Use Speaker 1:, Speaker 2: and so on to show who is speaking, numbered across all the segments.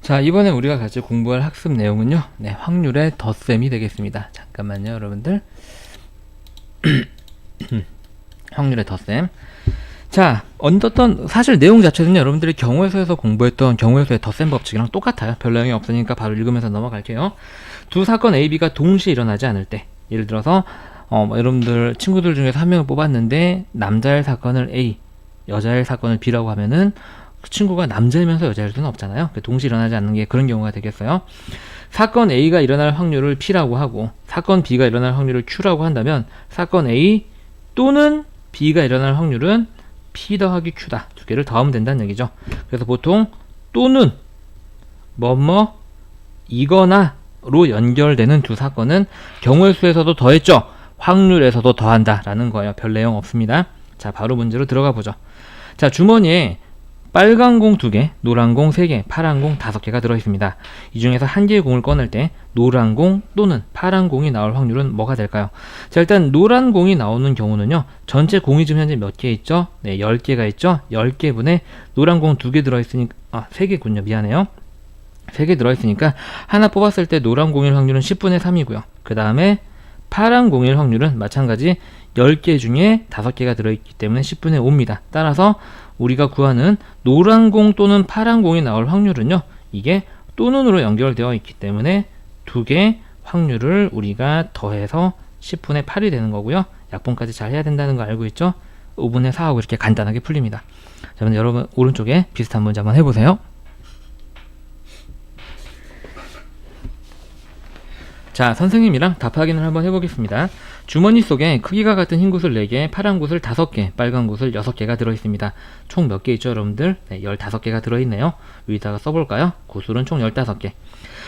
Speaker 1: 자, 이번에 우리가 같이 공부할 학습 내용은요, 확률의 덧셈이 되겠습니다. 잠깐만요, 여러분들. 확률의 덧셈. 자, 사실 내용 자체는 여러분들이 경우에서에서 공부했던 경우에서의 덧셈 법칙이랑 똑같아요. 별 내용이 없으니까 바로 읽으면서 넘어갈게요. 두 사건 A, B가 동시에 일어나지 않을 때, 예를 들어서 여러분들 친구들 중에서 한 명을 뽑았는데 남자의 사건을 A, 여자의 사건을 B라고 하면은 그 친구가 남자이면서 여자일 수는 없잖아요. 동시에 일어나지 않는 게 그런 경우가 되겠어요. 사건 A가 일어날 확률을 P라고 하고 사건 B가 일어날 확률을 Q라고 한다면 사건 A 또는 B가 일어날 확률은 P 더하기 Q다. 두 개를 더하면 된다는 얘기죠. 그래서 보통 또는 뭐뭐 이거나로 연결되는 두 사건은 경우의 수에서도 더했죠. 확률에서도 더한다 라는 거예요. 별 내용 없습니다. 자, 바로 문제로 들어가 보죠. 자, 주머니에 빨간 공 2개, 노란 공 3개, 파란 공 5개가 들어있습니다. 이 중에서 한 개의 공을 꺼낼 때 노란 공 또는 파란 공이 나올 확률은 뭐가 될까요? 자, 일단 노란 공이 나오는 경우는요, 전체 공이 지금 현재 몇 개 있죠? 네, 10개가 있죠? 10개분에 노란 공 2개 들어있으니까 3개군요. 미안해요. 3개 들어있으니까 하나 뽑았을 때 노란 공일 확률은 10분의 3이고요. 그 다음에 파란 공일 확률은 마찬가지 10개 중에 5개가 들어있기 때문에 10분의 5입니다. 따라서 우리가 구하는 노란 공 또는 파란 공이 나올 확률은요, 이게 또는으로 연결되어 있기 때문에 두 개 확률을 우리가 더해서 10분의 8이 되는 거고요. 약분까지 잘 해야 된다는 거 알고 있죠? 5분의 4하고 이렇게 간단하게 풀립니다. 자, 그럼 여러분 오른쪽에 비슷한 문제 한번 해보세요. 자, 선생님이랑 답 확인을 한번 해보겠습니다. 주머니 속에 크기가 같은 흰 구슬 4개, 파란 구슬 5개, 빨간 구슬 6개가 들어있습니다. 총 몇 개 있죠, 여러분들? 네, 15개가 들어있네요. 위에다가 써볼까요? 구슬은 총 15개.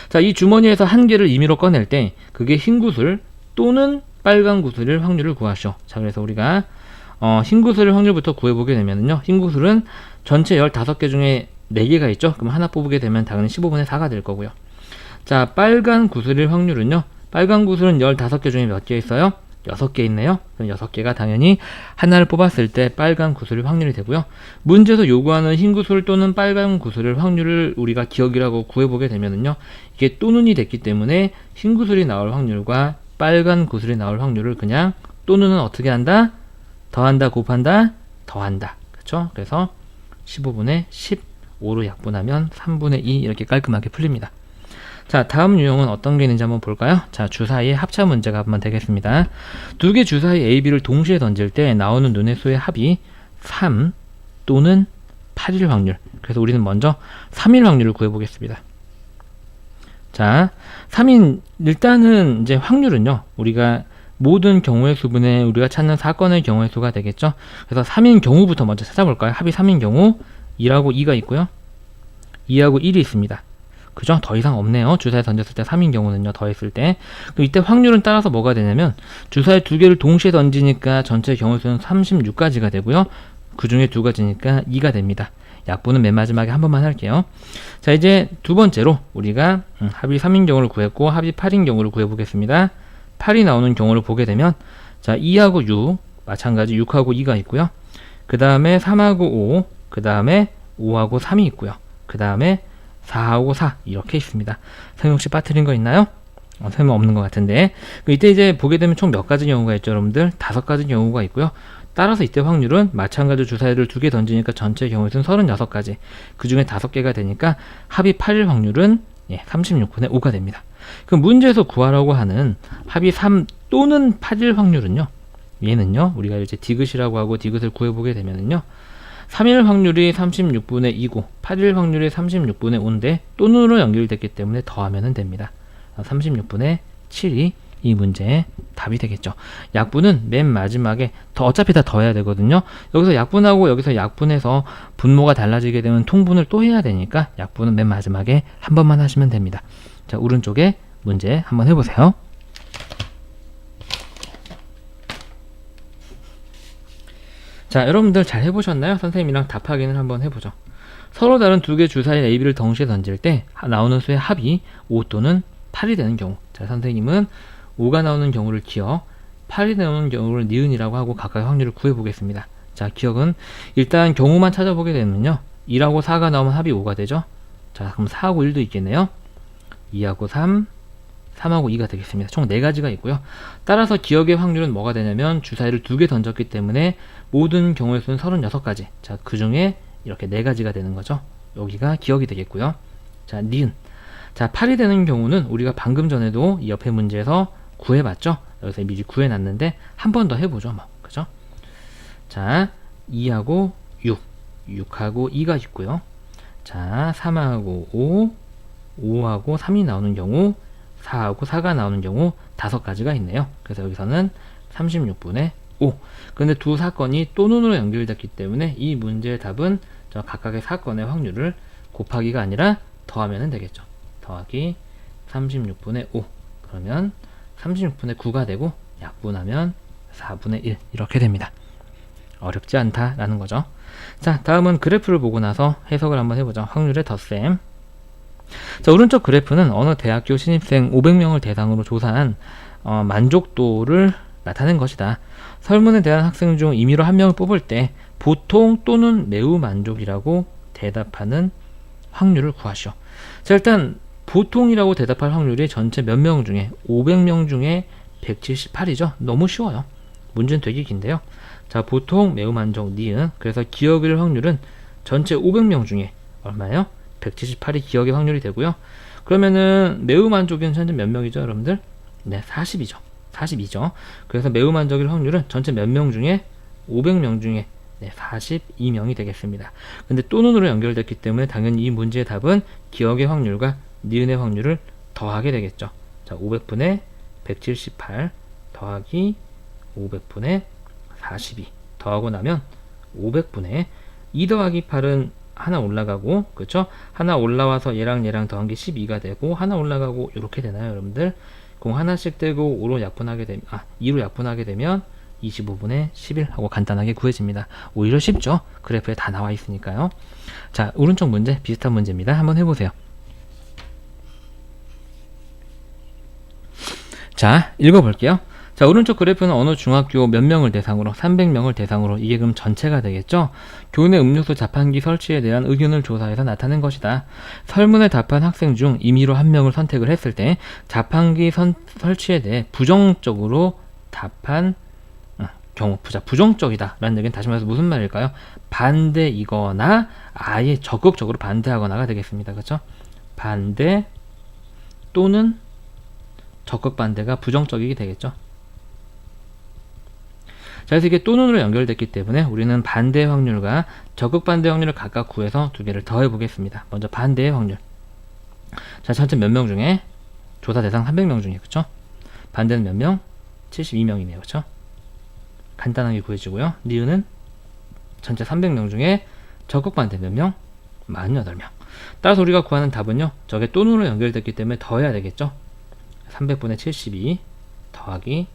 Speaker 1: 자, 이 주머니에서 한 개를 임의로 꺼낼 때 그게 흰 구슬 또는 빨간 구슬일 확률을 구하시오. 자, 그래서 우리가 흰 구슬의 확률부터 구해보게 되면요, 흰 구슬은 전체 15개 중에 4개가 있죠? 그럼 하나 뽑게 되면 당연히 15분의 4가 될 거고요. 자, 빨간 구슬일 확률은요, 빨간 구슬은 15개 중에 몇 개 있어요? 6개 있네요. 그럼 6개가 당연히 하나를 뽑았을 때 빨간 구슬일 확률이 되고요. 문제에서 요구하는 흰 구슬 또는 빨간 구슬일 확률을 우리가 기억이라고 구해보게 되면은요, 이게 또는이 됐기 때문에 흰 구슬이 나올 확률과 빨간 구슬이 나올 확률을 그냥 또는은 어떻게 한다? 더한다, 곱한다, 더한다. 그쵸? 그래서 15분의 15로 약분하면 3분의 2 이렇게 깔끔하게 풀립니다. 자, 다음 유형은 어떤 게 있는지 한번 볼까요? 자, 주사위의 합차 문제가 한번 되겠습니다. 두 개 주사위 A, B를 동시에 던질 때 나오는 눈의 수의 합이 3 또는 8일 확률. 그래서 우리는 먼저 3일 확률을 구해보겠습니다. 자, 3인 일단은 이제 확률은요, 우리가 모든 경우의 수분에 우리가 찾는 사건의 경우의 수가 되겠죠. 그래서 3인 경우부터 먼저 찾아볼까요? 합이 3인 경우 2하고 2가 있고요, 2하고 1이 있습니다. 그죠? 더 이상 없네요. 주사위 던졌을 때 3인 경우는요, 더했을 때. 그럼 이때 확률은 따라서 뭐가 되냐면, 주사위 2개를 동시에 던지니까 전체 경우 수는 36가지가 되고요. 그 중에 2가지니까 2가 됩니다. 약분은 맨 마지막에 한 번만 할게요. 자, 이제 두 번째로 우리가 합이 3인 경우를 구했고 합이 8인 경우를 구해보겠습니다. 8이 나오는 경우를 보게 되면, 자, 2하고 6, 마찬가지 6하고 2가 있고요. 그 다음에 3하고 5, 그 다음에 5하고 3이 있고요. 그 다음에 4하고 4 이렇게 있습니다. 선생님 혹시 빠뜨린 거 있나요? 설마 없는 것 같은데. 이때 이제 보게 되면 총 몇 가지 경우가 있죠, 여러분들? 5가지 경우가 있고요. 따라서 이때 확률은 마찬가지로 주사위를 2개 던지니까 전체 경우의 수는 36가지. 그 중에 5개가 되니까 합이 8일 확률은 36분의 5가 됩니다. 그 문제에서 구하라고 하는 합이 3 또는 8일 확률은요, 얘는요, 우리가 이제 디귿이라고 하고 디귿을 구해보게 되면은요, 3일 확률이 36분의 2고 8일 확률이 36분의 5인데 또는으로 연결됐기 때문에 더하면 됩니다. 36분의 7이 이 문제의 답이 되겠죠. 약분은 맨 마지막에 어차피 다 더해야 되거든요. 여기서 약분하고 여기서 약분해서 분모가 달라지게 되면 통분을 또 해야 되니까 약분은 맨 마지막에 한 번만 하시면 됩니다. 자, 오른쪽에 문제 한번 해보세요. 자, 여러분들 잘 해보셨나요? 선생님이랑 답 확인을 한번 해보죠. 서로 다른 두 개 주사위 A, B를 동시에 던질 때 나오는 수의 합이 5 또는 8이 되는 경우. 자, 선생님은 5가 나오는 경우를 기억, 8이 나오는 경우를 니은이라고 하고 각각의 확률을 구해보겠습니다. 자, 기억은 일단 경우만 찾아보게 되면요, 2하고 4가 나오면 합이 5가 되죠. 자, 그럼 4하고 1도 있겠네요. 2하고 3, 3하고 2가 되겠습니다. 총 4가지가 있고요. 따라서 기억의 확률은 뭐가 되냐면 주사위를 2개 던졌기 때문에 모든 경우의 수는 36가지. 자, 그 중에 이렇게 4가지가 되는 거죠. 여기가 기억이 되겠고요. 자, 니은. 자, 8이 되는 경우는 우리가 방금 전에도 이 옆에 문제에서 구해봤죠. 여기서 미리 구해놨는데 한 번 더 해보죠. 뭐, 그죠? 자, 2하고 6, 6하고 2가 있고요. 자, 3하고 5, 5하고 3이 나오는 경우, 4하고 4가 나오는 경우 5가지가 있네요. 그래서 여기서는 36분의 5. 그런데 두 사건이 또 눈으로 연결됐기 때문에 이 문제의 답은 저 각각의 사건의 확률을 곱하기가 아니라 더하면 되겠죠. 더하기 36분의 5. 그러면 36분의 9가 되고 약분하면 4분의 1 이렇게 됩니다. 어렵지 않다라는 거죠. 자, 다음은 그래프를 보고 나서 해석을 한번 해보죠. 확률의 덧셈. 자, 오른쪽 그래프는 어느 대학교 신입생 500명을 대상으로 조사한 만족도를 나타낸 것이다. 설문에 대한 학생 중 임의로 한 명을 뽑을 때 보통 또는 매우 만족이라고 대답하는 확률을 구하시오. 자, 일단 보통이라고 대답할 확률이 전체 몇 명 중에 500명 중에 178이죠. 너무 쉬워요. 문제는 되게 긴데요. 자, 보통, 매우 만족, 니은. 그래서 기억일 확률은 전체 500명 중에 얼마예요? 178이 기억의 확률이 되고요. 그러면은 매우 만족은 현재 몇 명이죠, 여러분들? 네, 40이죠. 42죠. 그래서 매우 만족일 확률은 전체 몇 명 중에 500명 중에 네, 42명이 되겠습니다. 근데 또 눈으로 연결됐기 때문에 당연히 이 문제의 답은 기억의 확률과 니은의 확률을 더하게 되겠죠. 자, 500분의 178 더하기 500분의 42 더하고 나면 500분의 2 더하기 8은 하나 올라가고, 그쵸? 하나 올라와서 얘랑 더한 게 12가 되고, 하나 올라가고, 이렇게 되나요, 여러분들? 공 하나씩 떼고 5로 약분하게 되면, 2로 약분하게 되면 25분의 11 하고 간단하게 구해집니다. 오히려 쉽죠? 그래프에 다 나와 있으니까요. 자, 오른쪽 문제, 비슷한 문제입니다. 한번 해보세요. 자, 읽어볼게요. 자, 오른쪽 그래프는 어느 중학교 몇 명을 대상으로, 300명을 대상으로, 이게 그럼 전체가 되겠죠? 교내 음료수 자판기 설치에 대한 의견을 조사해서 나타낸 것이다. 설문에 답한 학생 중 임의로 한 명을 선택을 했을 때 자판기 설치에 대해 부정적으로 답한 경우, 부정적이다 라는 얘기는 다시 말해서 무슨 말일까요? 반대이거나 아예 적극적으로 반대하거나가 되겠습니다. 그렇죠? 반대 또는 적극 반대가 부정적이게 되겠죠. 자, 그래서 이게 또는으로 연결됐기 때문에 우리는 반대의 확률과 적극 반대 확률을 각각 구해서 두 개를 더해 보겠습니다. 먼저 반대의 확률. 자, 전체 몇 명 중에 조사 대상 300명 중에, 그쵸? 반대는 몇 명? 72명이네요. 그쵸? 간단하게 구해지고요. 니은은 전체 300명 중에 적극 반대 몇 명? 48명. 따라서 우리가 구하는 답은요, 저게 또는으로 연결됐기 때문에 더해야 되겠죠? 300분의 72 더하기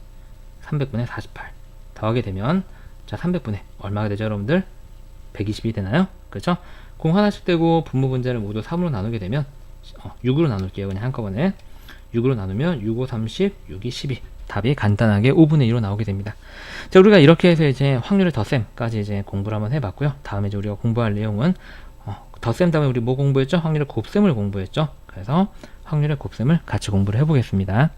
Speaker 1: 300분의 48 더하게 되면, 자, 300분의 얼마가 되죠, 여러분들? 120이 되나요? 그렇죠? 공 하나씩 떼고 분모 분자를 모두 3으로 나누게 되면 6으로 나눌게요. 그냥 한꺼번에 6으로 나누면 6, 5, 30, 6이 12. 답이 간단하게 5분의 2로 나오게 됩니다. 자, 우리가 이렇게 해서 이제 확률의 덧셈까지 이제 공부를 한번 해봤고요. 다음에 이제 우리가 공부할 내용은 덧셈 다음에 우리 뭐 공부했죠? 확률의 곱셈을 공부했죠. 그래서 확률의 곱셈을 같이 공부를 해보겠습니다.